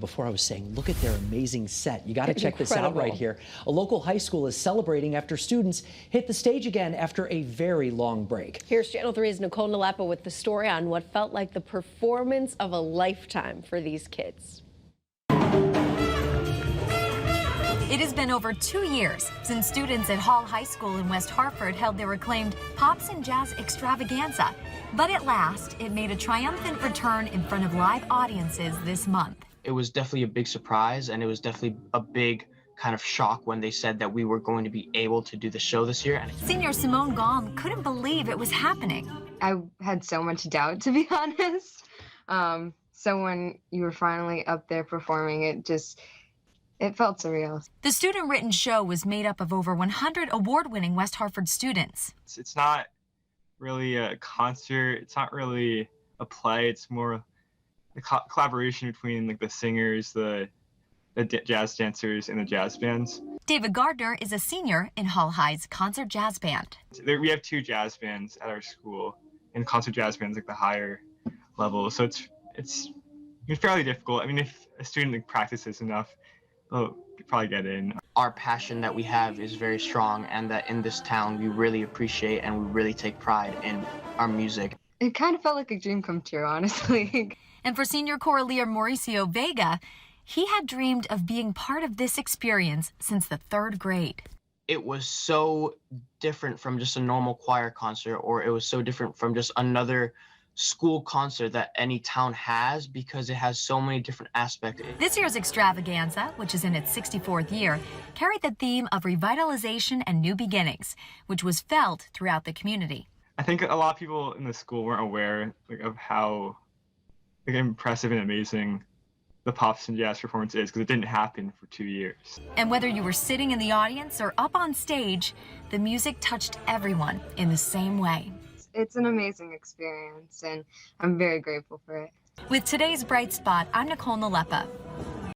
Before I was saying, look at their amazing set. You got to check this out right here. A local high school is celebrating after students hit the stage again after a very long break. Here's Channel 3's Nicole Nalepa with the story on what felt like the performance of a lifetime for these kids. It has been over 2 years since students at Hall High School in West Hartford held their acclaimed Pop N Jazz Extravaganza. But at last, it made a triumphant return in front of live audiences this month. It was definitely a big surprise, and it was definitely a big kind of shock when they said that we were going to be able to do the show this year. Senior Simone Gom couldn't believe it was happening. I had so much doubt, to be honest. So when you were finally up there performing, it felt surreal. The student-written show was made up of over 100 award-winning West Hartford students. It's not really a concert. It's not really a play. It's more the collaboration between like the singers, the jazz dancers, and the jazz bands. David Gardner is a senior in Hall High's concert jazz band. We have 2 jazz bands at our school, and concert jazz bands like the higher level. So it's fairly difficult. I mean, if a student practices enough, they'll probably get in. Our passion that we have is very strong, and that in this town we really appreciate and we really take pride in our music. It kind of felt like a dream come true, honestly. And for senior choraleer Mauricio Vega, he had dreamed of being part of this experience since the 3rd grade. It was so different from just a normal choir concert, or it was so different from just another school concert that any town has, because it has so many different aspects. This year's extravaganza, which is in its 64th year, carried the theme of revitalization and new beginnings, which was felt throughout the community. I think a lot of people in the school weren't aware of how impressive and amazing the Pop N Jazz performance is, because it didn't happen for 2 years. And whether you were sitting in the audience or up on stage, the music touched everyone in the same way. It's an amazing experience, and I'm very grateful for it. With today's Bright Spot, I'm Nicole Nalepa.